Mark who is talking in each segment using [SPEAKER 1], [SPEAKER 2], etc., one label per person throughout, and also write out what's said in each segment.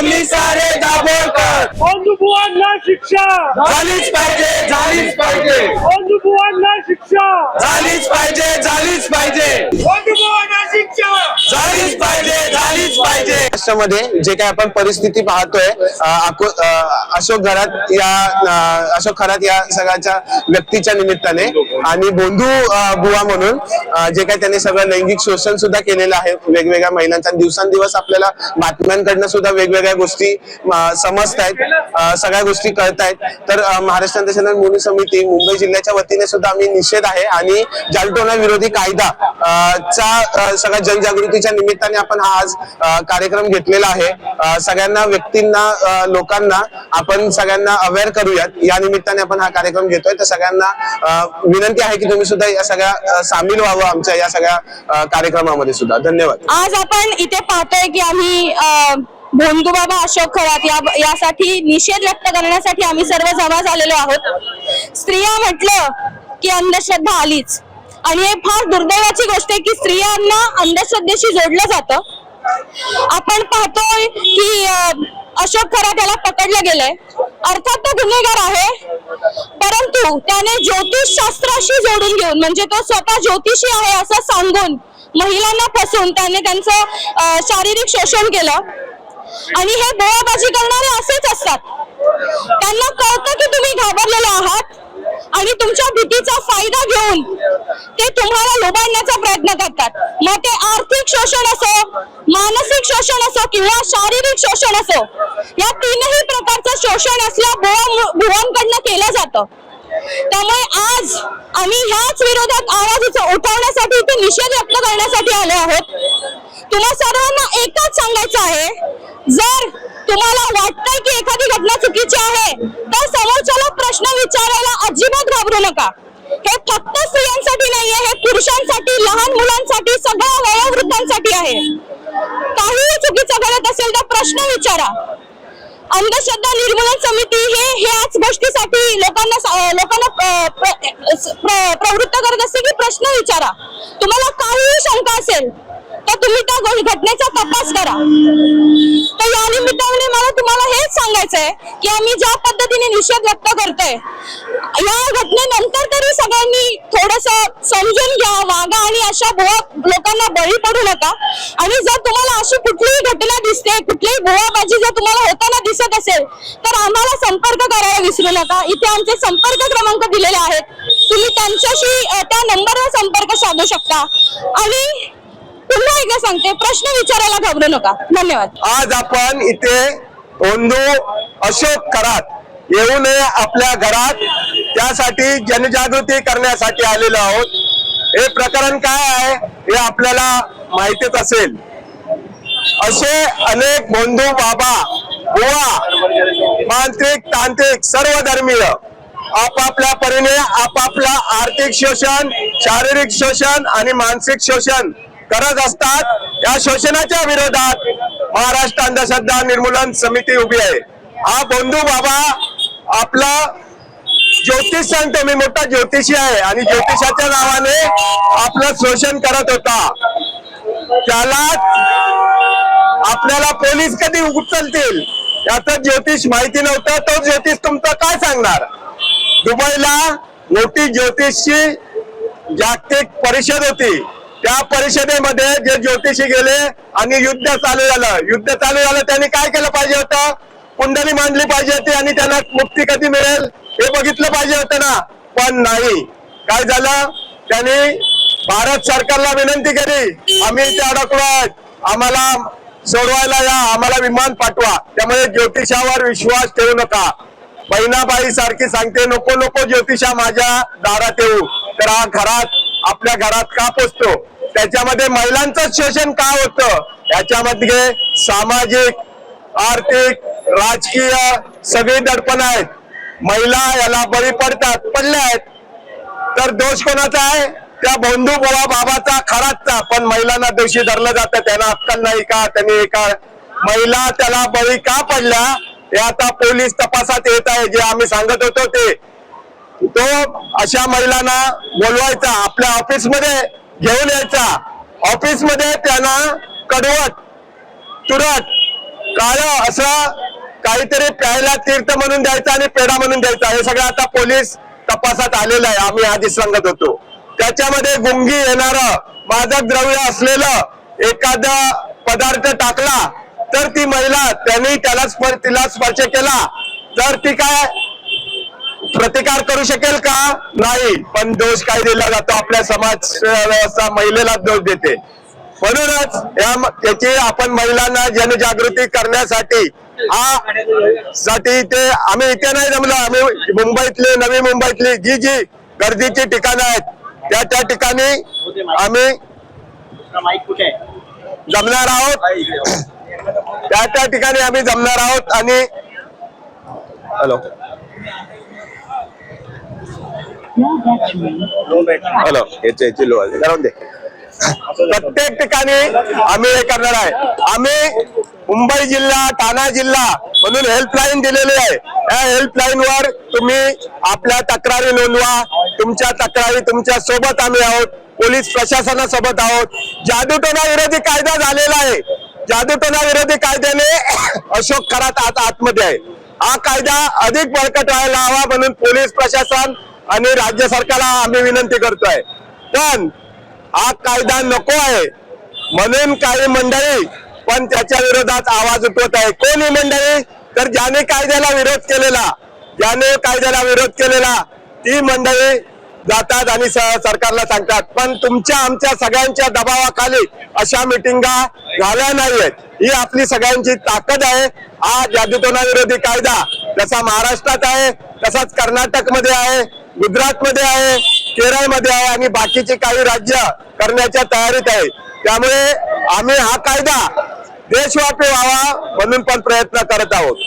[SPEAKER 1] तुम्ही सारे दाभोळकर,
[SPEAKER 2] बंधुभुवांना शिक्षा
[SPEAKER 1] झालीच पाहिजे, झालीच पाहिजे,
[SPEAKER 2] बंधुभुवांना शिक्षा
[SPEAKER 1] झालीच पाहिजे, झालीच पाहिजे,
[SPEAKER 2] बंधुभुवांना शिक्षा
[SPEAKER 1] झालीच पाहिजे, झालीच पाहिजे. महाराष्ट्रामध्ये जे काही आपण परिस्थिती पाहतोय, अशोक घरात अशोक खरात या सगळ्याच्या व्यक्तीच्या निमित्ताने आणि बोंधू बुवा म्हणून जे काही त्यांनी सगळं लैंगिक शोषण सुद्धा केलेलं आहे वेगवेगळ्या महिलांचा. दिवसांदिवस आपल्याला बातम्यांकडनं सुद्धा वेगवेगळ्या गोष्टी समजतायत, सगळ्या गोष्टी कळतायत. तर महाराष्ट्र अंधश्रद्धा निर्मूलन समिती मुंबई जिल्ह्याच्या वतीने सुद्धा आम्ही निषेध आहे आणि जालटोना विरोधी कायदा चा सगळ्या जनजागृतीच्या निमित्ताने आपण हा आज कार्यक्रम घेतलेला आहे. सगळ्यांना व्यक्तींना लोकांना आपण सगळ्यांना अवेअर करूयात या निमित्ताने आपण हा कार्यक्रम घेतोय. तर सगळ्यांना विनंती आहे की तुम्ही सुद्धा या सगळ्या सामील व्हावं आमच्या या सगळ्या कार्यक्रमामध्ये सुद्धा. धन्यवाद.
[SPEAKER 3] आज आपण इथे पाहतोय की आम्ही भोंदूबाबा अशोक खरात यासाठी निषेध व्यक्त करण्यासाठी आम्ही सर्व जमा झालेलो आहोत. स्त्रिया म्हटलं की अंधश्रद्धा आलीच आणि हे फार दुर्दैवाची गोष्ट आहे की स्त्रियांना अंधश्रद्धेशी जोडलं जातं. आपण पाहतोय की अशोक खरात याला पकडलं गेलंय. अर्थात तो गुन्हेगार आहे, परंतु त्याने ज्योतिष शास्त्राशी जोडून घेऊन म्हणजे तो स्वतः ज्योतिषी आहे असं सांगून महिलांना फसवून त्याने त्यांचं शारीरिक शोषण केलं. आणि हे बोळाबाजी करणारे असेच असतात. त्यांना कळतं की तुम्ही घाबरलेले आहात आणि तुमच्या भीतीचा फायदा घेऊन ते तुम्हाला लुबाडण्याचा प्रयत्न करतात. मग ते आर्थिक शोषण असो, मानसिक शोषण असो किंवा शारीरिक शोषण असो, या तीनही प्रकारचं शोषण असल्या भुवांकडनं केलं जातं. त्यामुळे आज आम्ही ह्याच विरोधात आवाज उठवण्यासाठी इथे निषेध व्यक्त करण्यासाठी आलो आहोत. तुम्हा सर्वांना एकच सांगायचं आहे, जर तुम्हाला वाटतंय की एखादी घटना चुकीची आहे तर समोरच्याला प्रश्न विचारायला अजिबात घाबरू नका. हे फक्त स्त्रियांसाठी नाहीये, हे पुरुषांसाठी, लहान मुलांसाठी, सगळ्या वयोवृद्धांसाठी आहे. काहीही चुकीचं घडत असेल तर प्रश्न विचारा. अंधश्रद्धा निर्मूलन समिती हे ह्याच गोष्टीसाठी लोकांना प्रवृत्त करत असते की प्रश्न विचारा. तुम्हाला काहीही शंका असेल तर तुम्ही त्या घटनेचा तपास करा. तर या निमित्ताने मला तुम्हाला हेच सांगायचंय की आम्ही ज्या पद्धतीने निषेध व्यक्त करतोय या घटनेनंतर तरी सगळ्यांनी थोडस समजून घ्या, वागा आणि अशा भुवा लोकांना बळी पडू नका. आणि जर तुम्हाला अशी कुठलीही घटना दिसते, कुठलीही भुवाबाजी जर तुम्हाला होताना दिसत असेल तर आम्हाला संपर्क करायला विसरू नका. इथे आमचे संपर्क क्रमांक दिलेले आहेत, तुम्ही त्यांच्याशी त्या नंबरवर संपर्क साधू शकता. आणि पुन्हा एकदा सांगते, प्रश्न विचारायला घाबरू नका. धन्यवाद.
[SPEAKER 1] आज आपण इथे बोंधू अशोक खरात येऊ नये आपल्या घरात त्यासाठी जनजागृती करण्यासाठी आलेलो आहोत. हे प्रकरण काय आहे हे आपल्याला माहितीच असेल. असे अनेक बोंधू बाबा बुवा मांत्रिक तांत्रिक सर्व धर्मीय आपापल्या परीने आपापला आर्थिक शोषण, शारीरिक शोषण आणि मानसिक शोषण करत असतात. या शोषणाच्या विरोधात महाराष्ट्र अंधश्रद्धा निर्मूलन समिती उभी आहे. हा बोंधू बाबा आपला ज्योतिष सांगतो, मी मोठा ज्योतिषी आहे आणि ज्योतिषाच्या नावाने आपलं शोषण करत होता. त्याला आपल्याला पोलीस कधी उचलतील याचं ज्योतिष माहिती नव्हतं. तो ज्योतिष तुमचं काय सांगणार. दुबईला मोठी ज्योतिषची जागतिक परिषद होती. त्या परिषदेमध्ये जे ज्योतिषी गेले आणि युद्ध चालू झालं. त्यांनी काय केलं पाहिजे होतं, कुंडली मांडली पाहिजे होती आणि त्यांना मुक्ती कधी मिळेल हे बघितलं पाहिजे होतं ना. पण नाही, काय झालं, त्यांनी भारत सरकारला विनंती केली, आम्ही इथे अडकलोय, आम्हाला सोडवायला या, आम्हाला विमान पाठवा. त्यामुळे ज्योतिषावर विश्वास ठेवू नका. बहिणाबाई सारखी सांगते नको नको ज्योतिषा माझ्या दारात येऊ. तर हा घरात आपल्या घरात का पोचतो, त्याच्यामध्ये महिलांचं शोषण का होतं, याच्यामध्ये सामाजिक, आर्थिक, राजकीय सगळी दडपण आहेत. महिला याला बळी पडल्या आहेत. तर दोष कोणाचा आहे, त्या बोंधू बुवा बाबाचा खरातचा. पण महिलांना दोषी धरलं जातं. त्यांना अक्कल नाही का, त्यांनी का महिला त्याला बळी का पडल्या हे आता पोलीस तपासात येत आहे. जे आम्ही सांगत होतो ते तो अशा महिलांना बोलवायचा, आपल्या ऑफिस मध्ये घेऊन यायचा. ऑफिस मध्ये त्यांना कडवट, तुरट काळं असं काहीतरी प्यायला तीर्थ म्हणून द्यायचं आणि पेढा म्हणून द्यायचा, हे सगळं आता पोलीस तपासात आलेलं आहे. आम्ही आधी सांगत होतो त्याच्यामध्ये गुंगी येणारं मादक द्रव्य असलेलं एखादा पदार्थ टाकला तर ती महिला त्यांनी तिला स्पर्श केला तर ती काय प्रतिकार करू शकेल का? नाही. पण दोष काय दिला जातो? आपल्या समाज व्यवस्था महिलेला दोष देते. म्हणूनच त्याची आपण महिलांना जनजागृती करण्यासाठी ते आम्ही इथे नाही जमलो. आम्ही मुंबईतली, नवी मुंबईतली जी जी गर्दीची ठिकाणं आहेत त्या ठिकाणी आम्ही जमणार आहोत. त्या ठिकाणी आम्ही जमणार आहोत. आणि हॅलो याची लो करून दे. प्रत्येक ठिकाणी आम्ही हे करणार आहे. आम्ही मुंबई जिल्हा, ठाणा जिल्हा म्हणून हेल्पलाईन दिलेली आहे. या हेल्पलाईन वर तुम्ही आपल्या तक्रारी नोंदवा. तुमच्या तक्रारी तुमच्या सोबत आम्ही आहोत, पोलीस प्रशासनासोबत आहोत. जादूटोणा विरोधी कायदा झालेला आहे. जादूटोणा विरोधी कायद्याने अशोक खरात आता आतमध्ये आहे. हा कायदा अधिक बळकट व्हायला हवा म्हणून पोलीस प्रशासन आणि राज्य सरकारला आम्ही विनंती करतोय. पण हा कायदा नको आहे म्हणून काही मंडळी पण त्याच्या विरोधात आवाज उठवत आहे. कोण ही मंडळी? तर ज्याने कायद्याला विरोध केलेला ती मंडळी जातात आणि सरकारला सांगतात. पण तुमच्या आमच्या सगळ्यांच्या दबावाखाली अशा मिटिंगा झाल्या नाहीयेत. ही आपली सगळ्यांची ताकद आहे. हा जादूटोणा विरोधी कायदा जसा महाराष्ट्रात आहे तसाच कर्नाटकमध्ये आहे, गुजरातमध्ये आहे, केरळमध्ये आहे आणि बाकीची काही राज्य करण्याच्या तयारीत आहे. त्यामुळे आम्ही हा कायदा देशव्यापी व्हावा म्हणून पण प्रयत्न करत आहोत.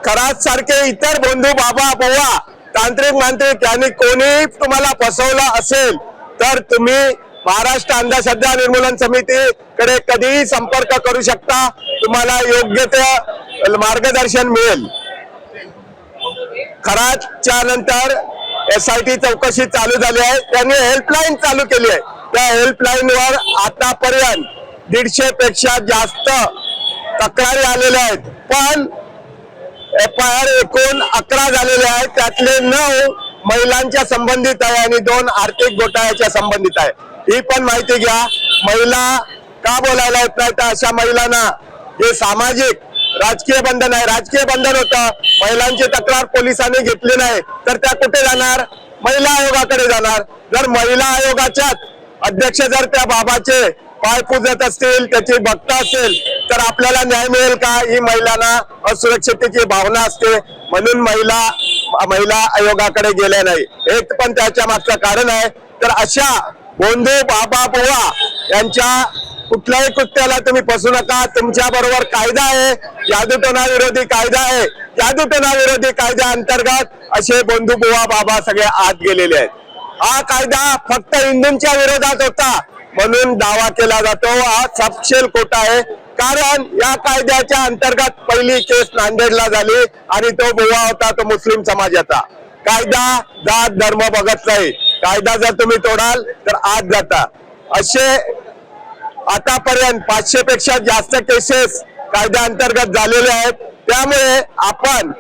[SPEAKER 1] खरात सारखे इतर बंधू, बाबा, बुवा, तांत्रिक मांत्रिक यांनी कोणी तुम्हाला फसवलं असेल तर तुम्ही महाराष्ट्र अंधश्रद्धा निर्मूलन समितीकडे कधीही संपर्क करू शकता. तुम्हाला योग्य ते मार्गदर्शन मिळेल. खरातच्या नंतर SIT चौकशी चालू झाली आहे. त्यांनी हेल्पलाईन चालू केली आहे. त्या हेल्पलाईन वर आतापर्यंत 150 पेक्षा जास्त तक्रारी आलेल्या आहेत. पण FIR एकूण 11 झालेले आहेत. त्यातले 9 महिलांच्या संबंधित आहे आणि 2 आर्थिक घोटाळ्याच्या संबंधित आहे. ही पण माहिती घ्या. महिला का बोलायला येत नाही तर अशा महिलांना जे सामाजिक राजकीय बंधन आहे, राजकीय बंधन होतं, महिलांची तक्रार पोलिसांनी घेतली नाही तर त्या कुठे जाणार? महिला आयोगाकडे जाणार. जर महिला आयोगाच्याच अध्यक्ष जर त्या बाबाचे पाय पूजत असतील, त्याची भक्त असेल तर आपल्याला न्याय मिळेल का? ही महिलांना असुरक्षिततेची भावना असते म्हणून महिला आयोगाकडे गेले नाही. एक पण त्याच्या मागचं कारण आहे. तर अशा बंधू, बाबा, बुवा यांच्या कुठल्याही कृत्याला तुम्ही फसू नका. तुमच्या बरोबर कायदा आहे, जादूटोणा विरोधी कायदा आहे. जादूटोणा विरोधी कायद्या अंतर्गत असे बंधू, बुवा, बाबा सगळे आत गेलेले आहेत. हा कायदा फक्त हिंदूंच्या विरोधात होता म्हणून दावा केला जातो. हा सपशेल खोटा आहे. कारण या कायद्याच्या अंतर्गत पहिली केस नांदेडला झाली आणि तो बुवा होता तो मुस्लिम समाजाचा. कायदा जात धर्म बघत नाही. कायदा जर तुम्ही तोडाल तर आत जाता. असे आतापर्यंत 500 पेक्षा जास्त केसेस कायद्या अंतर्गत झालेले आहेत. त्यामुळे आपण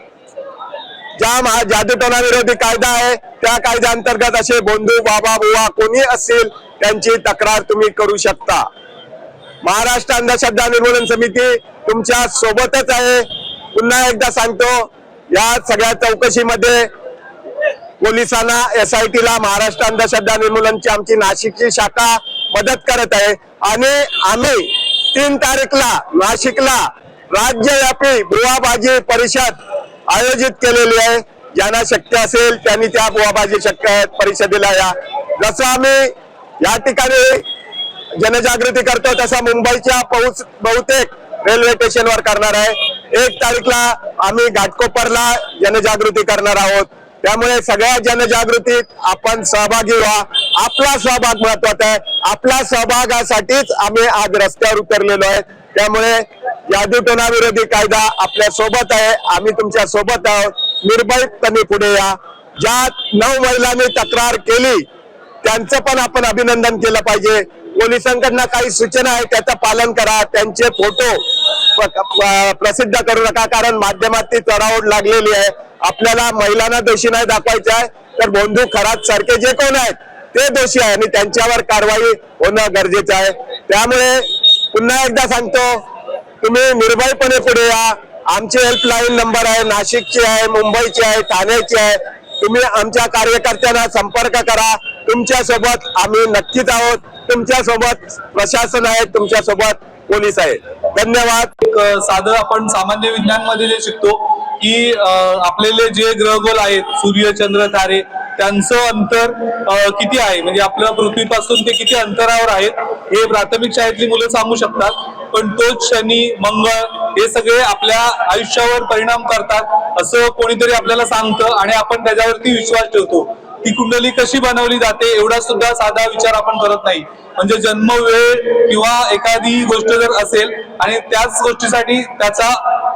[SPEAKER 1] ज्या जादूटोणा विरोधी कायदा आहे त्या कायद्या अंतर्गत असे बंधू, बाबा, बुवा कोणी असतील त्यांची तक्रार तुम्ही करू शकता. महाराष्ट्र अंधश्रद्धा निर्मूलन समिती तुमच्या सोबतच आहे. पुन्हा एकदा सांगतो, या सगळ्या चौकशीमध्ये पोलिसांना, SIT ला, महाराष्ट्र अंधश्रद्धा निर्मूलनची आमची नाशिकची शाखा मदत करत आहे. आणि आम्ही 3 तारीखला नाशिकला राज्यव्यापी बुवाबाजी परिषद आयोजित केलेली आहे. ज्यांना शक्य असेल त्यांनी त्या बुवाबाजी परिषदेला या. जसं आम्ही या ठिकाणी जनजागृती करतो तसा मुंबईच्या बहुतेक रेल्वे स्टेशनवर करणार आहे. 1 तारीखला आम्ही घाटकोपरला जनजागृती करणार आहोत. त्यामुळे सगळ्या जनजागृतीत आपण सहभागी व्हा. आपला सहभाग महत्वाचा आहे. आपला सहभागासाठीच आम्ही आज रस्त्यावर उतरलेलो आहे. त्यामुळे जादूटोणा विरोधी कायदा आपल्या सोबत आहे. आम्ही तुमच्या सोबत आहोत. निर्भयपणे पुढे या. ज्या 9 महिलांनी तक्रार केली त्यांचं पण आपण अभिनंदन केलं पाहिजे. पोलिसांकडनं काही सूचना आहे त्याचं पालन करा. त्यांचे फोटो प्रसिद्ध करू नका, कारण माध्यमात ती चढाओढ लागलेली आहे. आपल्याला महिलांना दोषी नाही दाखवायचं आहे, तर भोंदू खरात सारखे जे कोण आहेत ते दोषी आहे आणि त्यांच्यावर कारवाई होणं गरजेचं आहे. त्यामुळे पुन्हा एकदा सांगतो, तुम्ही निर्भयपणे पुढे या. आमची हेल्पलाईन नंबर आहे, नाशिकची आहे, मुंबईची आहे, ठाण्याची आहे. तुम्ही आमच्या कार्यकर्त्यांना संपर्क करा. तुमच्या सोबत आम्ही नक्कीच आहोत. तुमच्या सोबत प्रशासन आहे, तुमच्या सोबत पोलीस आहे. धन्यवाद.
[SPEAKER 4] एक साधं आपण सामान्य विज्ञान मध्ये जे शिकतो की आपलेले जे ग्रहगोल आहेत, सूर्य, चंद्र, तारे, त्यांचं अंतर किती आहे, म्हणजे आपल्या पृथ्वीपासून ते किती अंतरावर आहेत हे प्राथमिक शाळेतली मुलं सांगू शकतात. पण तोच शनी, मंगळ हे सगळे आपल्या आयुष्यावर परिणाम करतात असं कोणीतरी आपल्याला सांगतं आणि आपण त्याच्यावरती विश्वास ठेवतो. ती कुंडली कशी बनवली जाते एवढा सुद्धा साधा विचार आपण करत नाही. म्हणजे जन्म वेळ किंवा एखादी गोष्ट जर असेल आणि त्याच गोष्टीसाठी त्याचा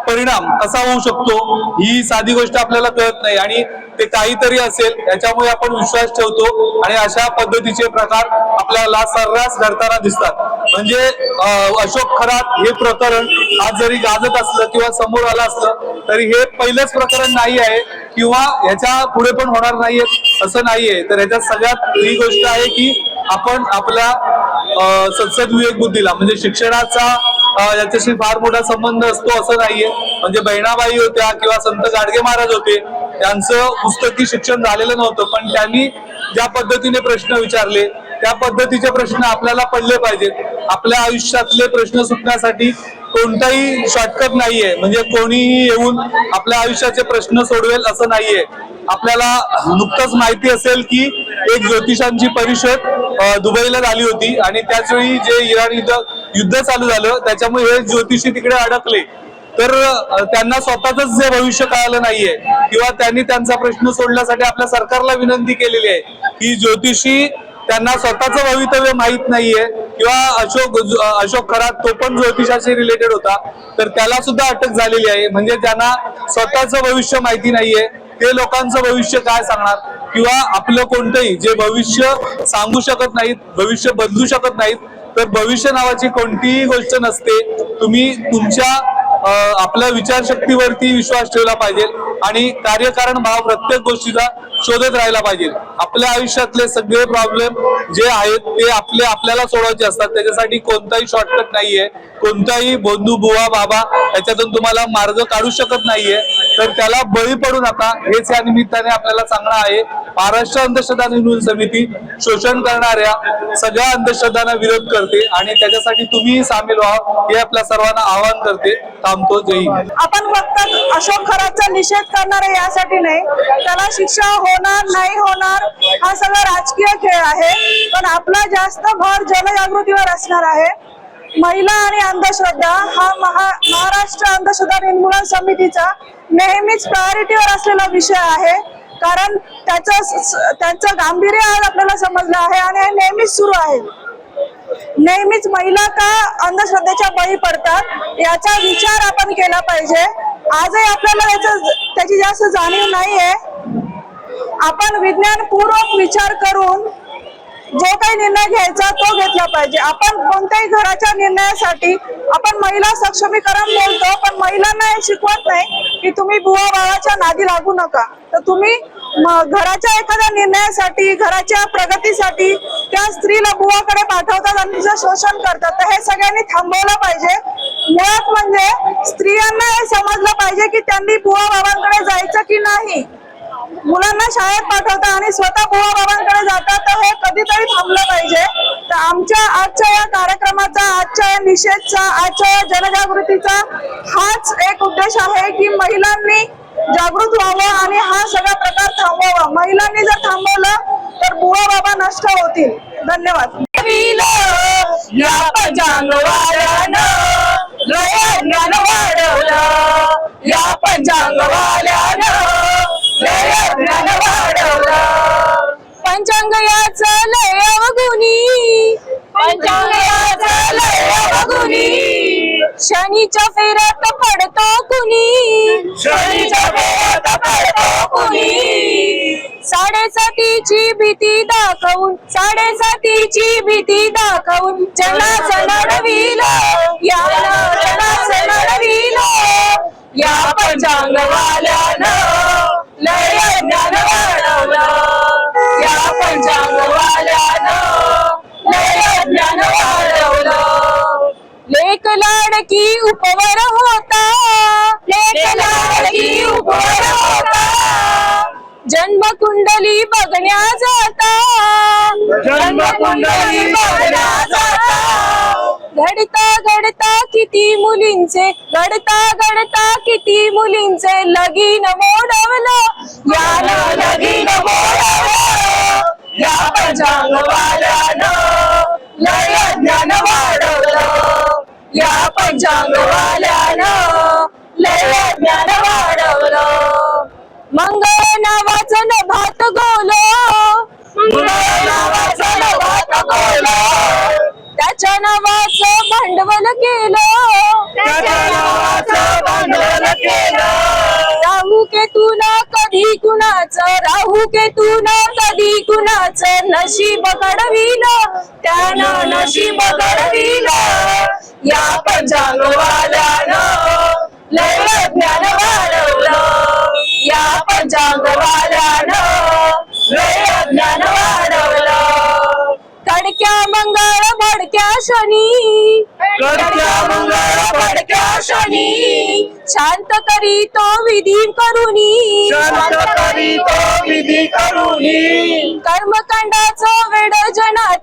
[SPEAKER 4] परिणाम कसा होऊ शकतो ही साधी गोष्ट आपल्याला कळत नाही आणि ते काहीतरी असेल याच्यामुळे आपण विश्वास ठेवतो आणि अशा पद्धतीचे प्रकार आपल्याला सर्रास घडताना दिसतात. म्हणजे अशोक खरात हे प्रकरण आज जरी गाजत असलं किंवा समोर आलं असलं तरी हे पहिलंच प्रकरण नाही आहे किंवा ह्याच्या पुढे पण होणार नाहीये असं नाहीये. तर ह्याच्यात सगळ्यात ही गोष्ट आहे की आपण आपल्या सद्सद विवेक बुद्धीला म्हणजे शिक्षणाचा याच्याशी फार मोठा संबंध असतो असं नाहीये. म्हणजे बहिणाबाई होत्या किंवा संत गाडगे महाराज होते, त्यांचं पुस्तकी शिक्षण झालेलं नव्हतं, पण त्यांनी ज्या पद्धतीने प्रश्न विचारले त्या पद्धतीचे प्रश्न आपल्याला पडले पाहिजेत. आपल्या आयुष्यातले प्रश्न सुटण्यासाठी कोणताही शॉर्टकट नाहीये. म्हणजे कोणीही येऊन आपल्या आयुष्याचे प्रश्न सोडवेल असं नाहीये. आपल्याला नुकतंच माहिती असेल की एक ज्योतिषांची परिषद दुबईला झाली होती आणि त्याचवेळी जे इराण युद्ध चालू झालं त्याच्यामुळे हे ज्योतिषी तिकडे अडकले. तर त्यांना स्वतःच जे भविष्य कळालं नाहीये किंवा त्यांनी त्यांचा प्रश्न सोडण्यासाठी आपल्या सरकारला विनंती केलेली आहे की ज्योतिषी त्यांना स्वतःचं भवितव्य माहित नाहीये किंवा अशोक खरात तो पण ज्योतिषाशी रिलेटेड होता तर त्याला सुद्धा अटक झालेली आहे. म्हणजे ज्यांना स्वतःचं भविष्य माहिती नाहीये ते लोकांचं भविष्य काय सांगणार किंवा आपलं कोणतंही जे भविष्य सांगू शकत नाहीत, भविष्य बदलू शकत नाहीत. तर भविष्य नावाची कोणतीही गोष्ट नसते. तुम्ही तुमच्या आपल्या विचारशक्तीवरती विश्वास ठेवला पाहिजे आणि कार्यकारण भाव प्रत्येक गोष्टीचा शोधत राहायला पाहिजे. आपल्या आयुष्यातले सगळे प्रॉब्लेम जे आहेत ते आपल्याला सोडवायचे असतात. त्याच्यासाठी कोणताही शॉर्टकट नाहीये, कोणताही बंधू बुवा बाबा याच्यातून तुम्हाला मार्ग काढू शकत नाहीये. तर त्याला बळी पडू नका हेच या निमित्ताने आपल्याला सांगणं आहे. महाराष्ट्र अंधश्रद्धा निर्मूलन समिती शोषण करणाऱ्या सगळ्या अंधश्रद्धांना विरोध करते आणि त्याच्यासाठी तुम्ही सामील व्हा हे आपल्या सर्वांना आवाहन करते. थांबतो. जय हिंद.
[SPEAKER 5] आपण फक्त अशोक खरातचा निषेध करणार आहे यासाठी नाही, त्याला शिक्षा होणार नाही होणार हा सगळा राजकीय खेळ आहे. पण आपला जास्त भर जनजागृतीवर असणार आहे. महिला आणि अंधश्रद्धा हा महाराष्ट्र अंधश्रद्धा निर्मूलन समितीचा नेहमीच प्रायोरिटीवर असलेला विषय आहे. कारण त्याचं गांभीर्य आज आपल्याला समजलं आहे आणि हे नेहमीच सुरू आहे. नेहमीच महिला का अंधश्रद्धेच्या बळी पडतात याचा विचार आपण केला पाहिजे. आजही आपल्याला त्याची जास्त जाणीव नाहीये. आपण विज्ञानपूर्वक विचार करून जो काही निर्णय घ्यायचा तो घेतला पाहिजे. आपण कोणत्याही घराच्या निर्णयासाठी आपण महिला सक्षमीकरण बोलतो, पण महिलांना हे शिकवत नाही की तुम्ही बुवा बाळाच्या नादी लागू नका. तर तुम्ही घराच्या एखाद्या निर्णयासाठी, घराच्या प्रगतीसाठी त्या स्त्रीला बुवाकडे पाठवतात आणि तिचं शोषण करतात. तर हे सगळ्यांनी थांबवलं पाहिजे. मुळात म्हणजे स्त्रियांना हे समजलं पाहिजे की त्यांनी बुवा बाबांकडे जायचं की नाही. मुलांना शाळेत पाठवतात आणि स्वतः बुवा बाबांकडे जातात. तर हे कधीतरी थांबलं पाहिजे. तर आमच्या आजच्या या कार्यक्रमाचा, आजच्या या निषेधचा, आजच्या या जनजागृतीचा हाच एक उद्देश आहे की महिलांनी जागृत व्हावं आणि हा सगळा प्रकार थांबवावा. महिलांनी जर थांबवलं तर बुवा बाबा नष्ट होतील. धन्यवाद.
[SPEAKER 3] या पंचांगवाल्यानं लय ज्ञान वाढवलं, या पंचांगवाल्यानं लय ज्ञान वाढवलं. पंचांग याचं लय अवगुणी, पंचांग याचं लय अवगुणी, शनीच्या फेऱ्यात पडतो कुणी,
[SPEAKER 2] शनीच्या फेऱ्यात पडतो
[SPEAKER 3] कुणी, साडेसातीची भीती दाखवून, साडेसातीची भीती दाखवून जनाचं लढविलं, यानं जनाचं लढविलं, या पंचांगवाल्यानं लय ज्ञान वाढवलं, या पंचांगवाल्यानं लय ज्ञान वाढवलं. लेक लाडकी उपवर होता, लेक लाडकी उपवर होता, जन्मकुंडली बघण्या जाता, जन्मकुंडली बघण्या जाता, घडता घडता किती मुलींचे, घडता घडता किती मुलींचे लगीन मोडवलं, यानं लगीन मोडवलं, या पंचांगवाल्यानं लय ज्ञान वाढवलं, या पंचांगवाल्यानं लय ज्ञान वाढवलं. मंगळ नावाचं नभात गोल, मंगळ नावाचं नभात गोल, त्याच्या नावाचं भांडवल केलं, त्याच्या नावाचं भांडवल केलं. राहू केतून कधी कुणाचं, राहू केतून कधी कुणाचं नशीब घडविलं, त्यानं नशीब घडविलं, या पंचांगवाल्यानं लय ज्ञान वाढवलं, या पंचांगवाल्यानं लय ज्ञान वाढवलं. कडक्या मंगळ भडक्या शनी, कडक्या मंगळ भडक्या शनी, शांत करी तो विधी करुनी,
[SPEAKER 2] शांत करी तो विधी करुनी,
[SPEAKER 3] कर्मकांडाचं वेड जनात,